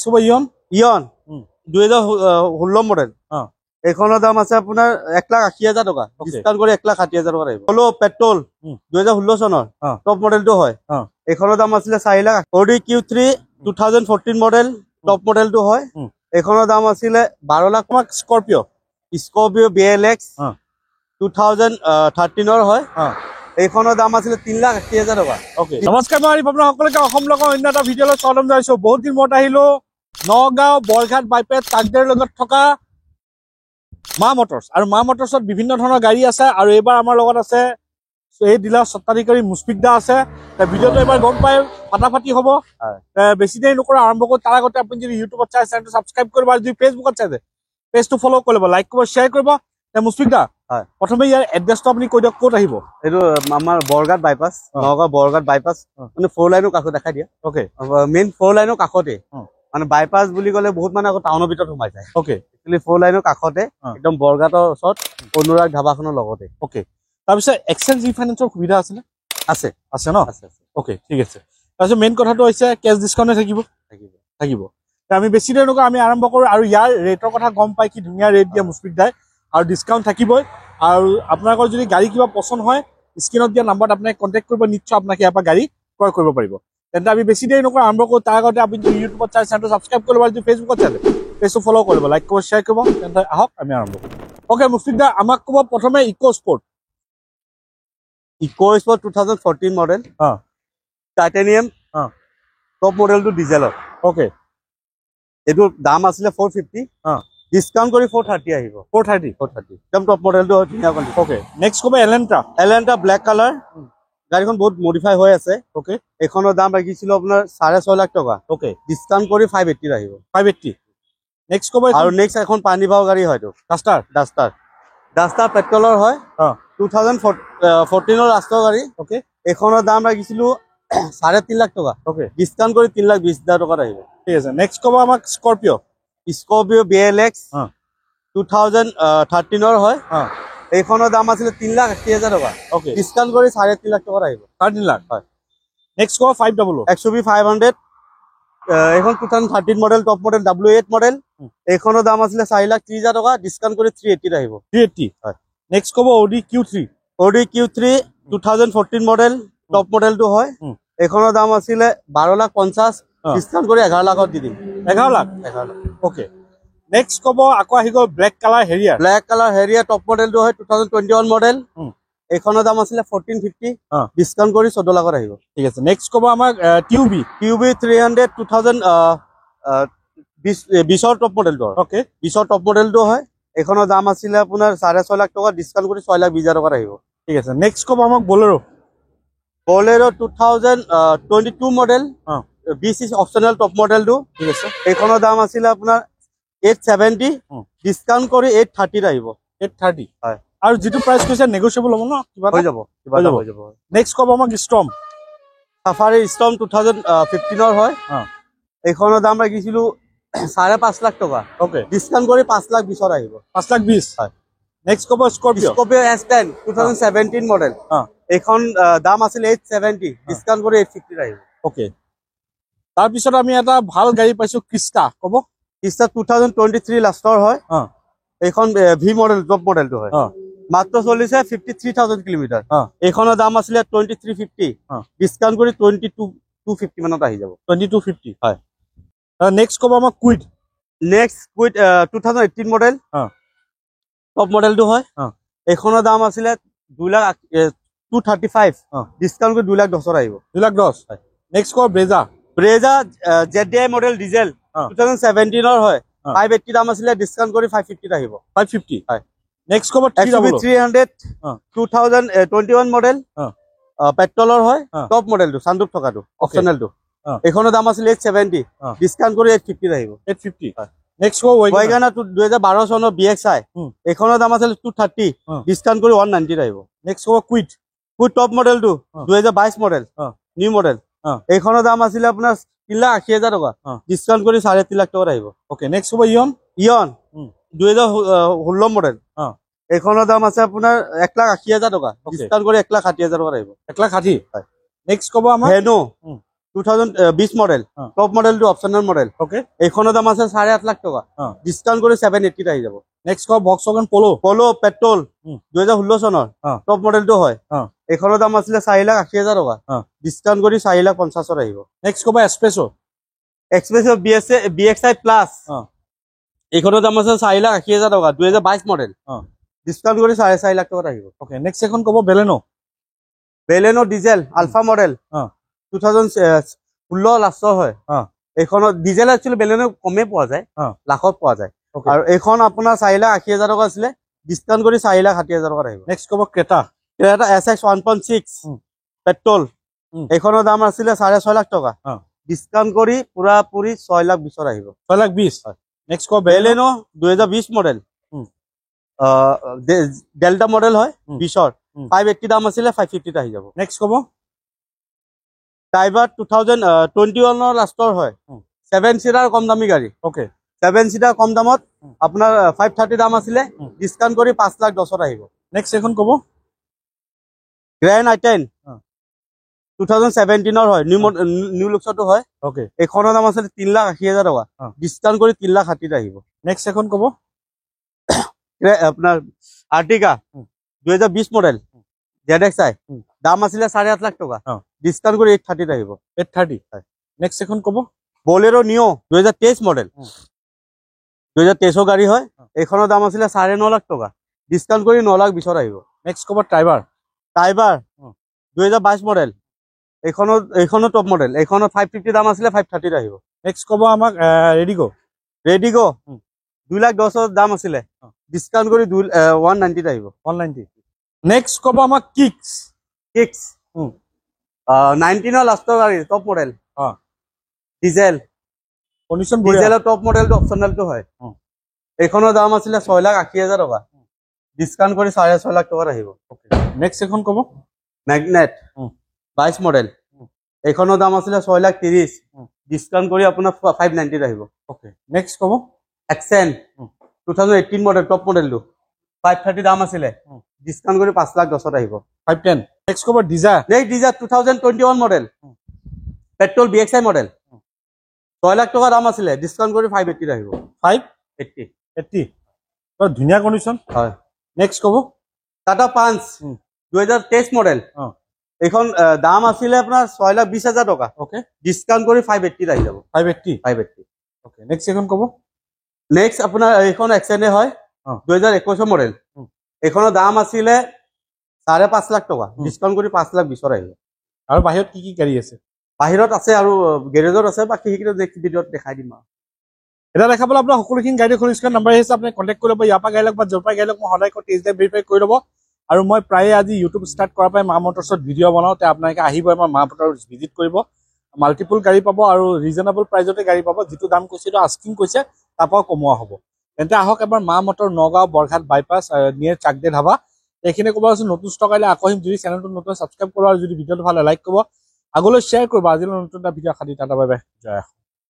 Super Eon Eon 2016 model এখনৰ দাম আছে আপোনাৰ 1,80,000 টকা ডিসকাউন্ট কৰি 1,60,000 টকা আহিব হলো পেট্ৰল 2016 চনৰ টপ মডেলটো হয় এখনৰ দাম আছিল 4 lakh Audi Q3 2014 model top মডেলটো হয় এখনৰ দাম আছিল 12 লাখ স্কৰপিঅ BLX 2013 ৰ হয় এখনৰ দাম আছিল 3,80,000 টকা ওকে নমস্কাৰ মই আৰিফ আপোনাৰ সকলোকে অসম লগৰ অন্য এটা ভিডিঅ'লৈ স্বাগতম জনাইছো বহুত দিন মত আহিলো নগাঁও বৰঘাট বাইপাছ তাকদেৰ লগত থকা মা মটৰছ আৰু মা মটৰছত বিভিন্ন ধৰণৰ গাড়ী আছে আৰু এবাৰ আমাৰ লগত আছে এই ডিলাৰ সত্তাধিকাৰী মুস্ফিকদা আছে ভিডিঅ'টো এবাৰ গম পাই ফাটাফাটি হ'ব বেছি দেৰি নকৰা আৰম্ভ কৰি তাৰ আগতে আপুনি যদি ইউটিউবত চাই চেনেলটো সাবস্ক্ৰাইব কৰিব আৰু যদি ফেচবুকত চাই পেজটো ফলো কৰিব লাইক কৰিব শ্বেয়াৰ কৰিব মুস্ফিকদা প্ৰথমে ইয়াৰ এড্ৰেছটো আপুনি কৈ দিয়ক ক'ত আহিব এইটো আমাৰ বৰঘাট বাইপাছ নগাঁও বৰঘাট বাইপাছ মানে 4 লাইনৰ কাষত দেখাই দিয়া ওকে মেইন 4 লাইনৰ কাষতে মানে বাইপাছ বুলি ক'লে বহুত মানে আকৌ টাউনৰ ভিতৰত সোমাই যায় ওকে একচুয়ালি 4 লাইনৰ কাষতে একদম বৰঘাটৰ ওচৰত অনুৰাগ ধাবাখনৰ লগতে ওকে তাৰপিছত এক্সচেঞ্জ ৰিফাইনেন্সৰ সুবিধা আছে নে আছে আছে ন আছে ওকে ঠিক আছে তাৰপিছত মেইন কথাটো হৈছে কেছ ডিসকাউন্ট থাকিব থাকিব আমি বেছি দেৰি নকৰা আমি আৰম্ভ কৰোঁ আৰু ইয়াৰ ৰেটৰ কথা গম পাই কি ধুনীয়া ৰেট দিয়া মুস্ফিকদাই আৰু ডিসকাউন্ট থাকিবই আৰু আপোনালোকৰ যদি গাড়ী কিবা পছন্দ হয় স্ক্ৰিনত দিয়া নাম্বাৰত আপোনাক কন্টেক্ট কৰিব নিশ্চয় আপোনাক ইয়াৰ পৰা গাড়ী ক্ৰয় কৰিব পাৰিব তেন্তে আমি বেছি দেৰি নকৰা আৰম্ভ কৰোঁ তাৰ আগতে আপুনি ইউটিউবত চাই চেনেলটো সাবস্ক্ৰাইব কৰিব আৰু যদি ফেচবুকত চাই পেজটো ফলো কৰিব লাইক কৰিব শ্বেয়াৰ কৰিব তেন্তে আহক আমি আৰম্ভ কৰোঁ ওকে মুস্ফিকদা আমাক ক'ব প্ৰথমে Eco Sport 2014 model titanium top মডেলটো ডিজেলৰ ওকে এটোৰ দাম আছিল 450 ডিসকাউন্ট কৰি 430 আহিব 430 একদম টপ মডেলটো হয় ধুনীয়া কণ্ডিশ্যন ওকে নেক্সট ক'ব এলেন্টা ব্ল্যাক কালাৰ গাড়ীখন বহুত মডিফাই হৈ আছে ওকে এখনৰ দাম ৰাখিছিল আপোনাৰ 6.5 লাখ টকা ওকে ডিসকাউন্ট কৰি 580 আহিব 580 নেক্সট ক'ব আৰু নেক্সট এখন পানী ভাও গাড়ী হয়তো ডাস্টাৰ পেট্ৰলৰ হয় 2014 ৰ ৰাষ্ট্ৰীয় গাড়ী ওকে এখনৰ দাম ৰাখিছিল 3.5 লাখ টকা ওকে ডিসকাউন্ট কৰি 3,20,000 টকা আহিব ঠিক আছে নেক্সট ক'ব আমাক স্কৰপিঅ BLX 2013 ৰ হয় এখনৰ দাম আছিল 3,80,000 টকা ওকে ডিসকাউন্ট কৰি 3.5 লাখ টকা আহিব 3.5 লাখ হয় নেক্সট ক'ব 500 XUV 500 এখন 2013 model top model W8 model এখনৰ দাম আছিল 4,30,000 টকা ডিসকাউন্ট কৰি 380 আহিব 380 হয় নেক্সট ক'ব Audi Q3 2014 মডেল টপ মডেলটো হয় এখনৰ দাম আছিল 12,50,000 ডিসকাউন্ট কৰি 11 লাখত দি দিম 11 লাখ ওকে নেক্সট ক'ব আকৌ আহি গ'ল ব্ল্যাক কালাৰ হেৰিয়াৰ টপ মডেলটো হয় 2021 মডেল এখনৰ দাম আছিল 1450 ডিসকাউন্ট কৰি 14 লাখত আহিব ঠিক আছে নেক্সট ক'ব আমাক QB 300 2020 টপ মডেলটো ওকে 20 টপ মডেলটো হয় এখনৰ দাম আছিল আপোনাৰ 6.5 লাখ টকা ডিসকাউন্ট কৰি 6,20,000 টকা আহিব ঠিক আছে নেক্সট ক'ব আমাক Bolero 2022 model BC optional top মডেলটো ঠিক আছে এখনৰ দাম আছিল আপোনাৰ 870 ডিসকাউন্ট কৰি 830 আহিব 830 হয় আৰু যেটো প্ৰাইস কৈছে নেগোশিয়েবল হ'ব ন কিবা হৈ যাব নেক্সট ক'ব আমাক Storm Safari Storm 2015 ৰ হয় এখনৰ দাম ৰাখিছিল 5.5 লাখ টকা ওকে ডিসকাউন্ট কৰি 5,20,000 আহিব 5,20,000 হয় নেক্সট ক'ব Scorpio S10 2017 মডেল এখন দাম আছিল 870 ডিসকাউন্ট কৰি 850 আহিব ওকে তাৰ পিছত আমি এটা ভাল গাড়ী পাইছো Crista ক'ব Crista 2023 লাষ্টৰ হয় এখন ভি মডেল টপ মডেলটো হয় মাত্ৰ চলিছে 53,000 কিলোমিটাৰ এখনৰ দাম আছিল 2350 ডিসকাউন্ট কৰি 2250 মানত আহি যাব 2250 হয় নেক্সট ক'ব আমাক কুইড 2018 মডেল টপ মডেলটো হয় এখনৰ দাম আছিল 2,35 ডিসকাউন্ট কৰি 2,10,000 আহিব 2,10,000 হয় নেক্সট ক'ব ব্ৰেজা ZDI মডেল ডিজেল 2017 ৰ হয় 580 দাম আছিল ডিসকাউন্ট কৰি 550 আহিব 550 হয় নেক্সট ক'ব 300 2021 মডেল পেট্ৰলৰ হয় টপ মডেলটো সানৰুফ থকাটো অপশনালটো এখনৰ দাম আছিল 870 ডিসকাউন্ট কৰি 850 আহিব 850 হয় নেক্সট ক'ব Wagoner 2012 চনৰ BXI এখনৰ দাম আছিল 230 ডিসকাউন্ট কৰি 190 আহিব নেক্সট ক'ব কুইড টপ মডেলটো 2022 মডেল নিউ মডেল এখনৰ দাম আছিল আপোনাৰ 3,80,000 টকা ডিসকাউন্ট কৰি 3.5 লাখ টকা আহিব ওকে নেক্সট ক'ব ইয়ন 2016 মডেল এখনৰ দাম আছে আপোনাৰ 1,80,000 টকা ডিসকাউন্ট কৰি 1,60,000 টকা আহিব 1,60,000 হয় নেক্সট ক'ব আমাৰ Heno 2020 মডেল হ্যাঁ। টপ মডেলটো অপশনাল মডেল ওকে এইখনৰ দাম আছে 8.5 লাখ টকা হ্যাঁ। ডিসকাউন্ট কৰি 780 আহি যাব নেক্সট কব ভক্সৱাগন পলো পলো পেট্ৰল হুম। 2016 চনৰ হ্যাঁ। টপ মডেলটো হয় হ্যাঁ। এইখনৰ দাম আছিলে 4,80,000 টকা হ্যাঁ। ডিসকাউন্ট কৰি 4,50,000 আহিব নেক্সট কব এক্সপ্ৰেছো এক্সপ্ৰেছ BXI প্লাস হ্যাঁ। এইখনৰ দাম আছে 4,80,000 টকা 2022 মডেল হ্যাঁ। ডিসকাউন্ট কৰি 4.5 লাখ টকাত আহিব ওকে নেক্সট এখন কব Baleno Baleno diesel alpha model হ্যাঁ। 2016 লাষ্টৰ হয় হ্যাঁ। এইখনত ডিজেল একচুয়ালি বেলেনো কমে পোৱা যায় হ্যাঁ। লাখত পোৱা যায় ওকে আৰু এইখন আপোনাৰ 4,80,000 টকা আছিলে ডিসকাউন্ট কৰি 4,60,000 টকাত আহিব নেক্সট কব ক্ৰেটা এটা SX 1.6 হুম। পেট্ৰল হুম। এইখনৰ দাম আছিলে 6.5 লাখ টকা হ্যাঁ। ডিসকাউন্ট কৰি পুৰাপুৰি 6,20,000 আহিব 6,20,000 হয়। নেক্সট কব বেলেনো বেলেনো 2020 মডেল হুম। ডেল্টা মডেল হয় হুম। 20ৰ হুম। 580 দাম আছিলে 550 আহি যাব নেক্সট কব টাইবাৰ 2021 লাষ্টৰ হয় হুম। 7 সিটাৰ কম দামী গাড়ী ওকে 7 সিটাৰ কম দামত হুম। আপোনাৰ 530 দাম আছিলে হুম। ডিসকাউন্ট কৰি 5,10,000 আহিব নেক্সট এখন কব গ্ৰেণ্ড i10 হ্যাঁ। 2017 হয় নিউ লুকছটো হয় ওকে এইখনৰ দাম আছিলে 3,80,000 টকা হ্যাঁ। ডিসকাউন্ট কৰি 3,60,000 আহিব নেক্সট এখন কব আপোনাৰ আৰ্টিকা হুম। 2020 মডেল ZXI হুম। দাম আছিলে 8.5 লাখ টকা হ্যাঁ। ডিসকাউন্ট কৰি 830 আহিব 830 হয়। নেক্সট এখন কব বলেৰো নিও 2023 মডেল হুম। 2023 গাড়ী হয় হ্যাঁ। এইখনৰ দাম আছিলে 9.5 লাখ টকা ডিসকাউন্ট কৰি 9,20,000 আহিব নেক্সট কব টাইবাৰ টাইবাৰ হুম। 2022 মডেল এইখনৰ টপ মডেল এইখনৰ 550 দাম আছিলে 530 আহিব নেক্সট কব আমাক ৰেডিগো ৰেডিগো হুম। 2,10,000 দাম আছিলে হ্যাঁ। ডিসকাউন্ট কৰি 190 আহিব 190 নেক্সট কব আমাক কিক্স কিক্স হুম। 19 লাষ্টৰ গাড়ী টপ মডেল হ্যাঁ। ডিজেল কন্ডিশন বঢ়িয়া ডিজেলৰ টপ মডেলটো অপচনেলটো হয় হুম। এইখনৰ দাম আছিলে 6,80,000 টকা ডিসকাউন্ট কৰি 6.5 লাখ টকাত আহিব ওকে নেক্সট এখন কব ম্যাগনেট হুম। 22 মডেল হুম। এইখনৰ দাম আছিলে 6,30,000 হুম। ডিসকাউন্ট কৰি আপোনাৰ 590 আহিব ওকে নেক্সট কব এক্সেন হুম। 2018 মডেল টপ মডেলটো 530 দাম আছিলে হুম। ডিসকাউন্ট কৰি 5,10,000 আহিব 510 নেক্সট কব ডিজায়াৰ নেক্সট ডিজায়াৰ 2021 মডেল হুম। পেট্ৰল BXI মডেল হুম। 6 লাখ টকা দাম আছিলে ডিসকাউন্ট কৰি 580 আহিব 580 ধুনীয়া কন্ডিশন হয় নেক্সট কব টাটা পাঞ্চ হুম। 2023 মডেল অ'। এইখন দাম আছিলে আপোনাৰ 6,20,000 টকা ওকে ডিসকাউন্ট কৰি 580 আহি যাব 580 ওকে নেক্সট এখন কব নেক্সট আপোনাৰ এইখন এক্সেনে হয় অ'। 2021 মডেল হুম। এইখনৰ দাম আছিলে 5.5 লাখ টকা হুম। ডিসকাউন্ট কৰি 5,20,000 আহিব আৰু বাহিৰত কি কি গাড়ী আছে বাহিৰত আছে আৰু গেৰেজত আছে বাকি সেইকেইটা ভিডিঅ'ত দেখাই দিম আৰু এটা দেখাবলৈ আপোনাৰ সকলোখিনি গাড়ী খৰিস্কাৰ নাম্বাৰ আহিছে আপুনি কণ্টেক্ট কৰি ল'ব ইয়াৰ পৰা গাড়ী লওক বা য'ৰ পৰা গাড়ী লওক মই সদায় টেষ্ট ড্ৰাইভ ভেৰিফাই কৰি ল'ব আৰু মই প্ৰায়ে আজি ইউটিউব ষ্টাৰ্ট কৰাৰ পৰাই মা মটৰ্ছত ভিডিঅ' বনাওঁ তে আপোনালোকে আহিব আমাৰ মা মটৰ্ছ ভিজিট কৰিব মাল্টিপুল গাড়ী পাব আৰু ৰিজনেবল প্ৰাইজতে গাড়ী পাব যিটো দাম কৈছে এইটো আস্কিং কৈছে তাৰ পৰাও কমোৱা হ'ব তেন্তে আহক এবাৰ Maa motor Nagaon Borghat bypass near Chak De dhaba এইখিনি ক'ব আছোঁ নতুন ষ্টক আহিলে আকৌ আহিম যদি চেনেলটো নতুন ছাবস্ক্ৰাইব কৰিব আৰু যদি ভিডিঅ'টো ভাল লাইক কৰিব আগলৈ শ্বেয়াৰ কৰিব আজিলৈ নতুন এটা ভিডিঅ' খালি টাটা বাই বাই জয়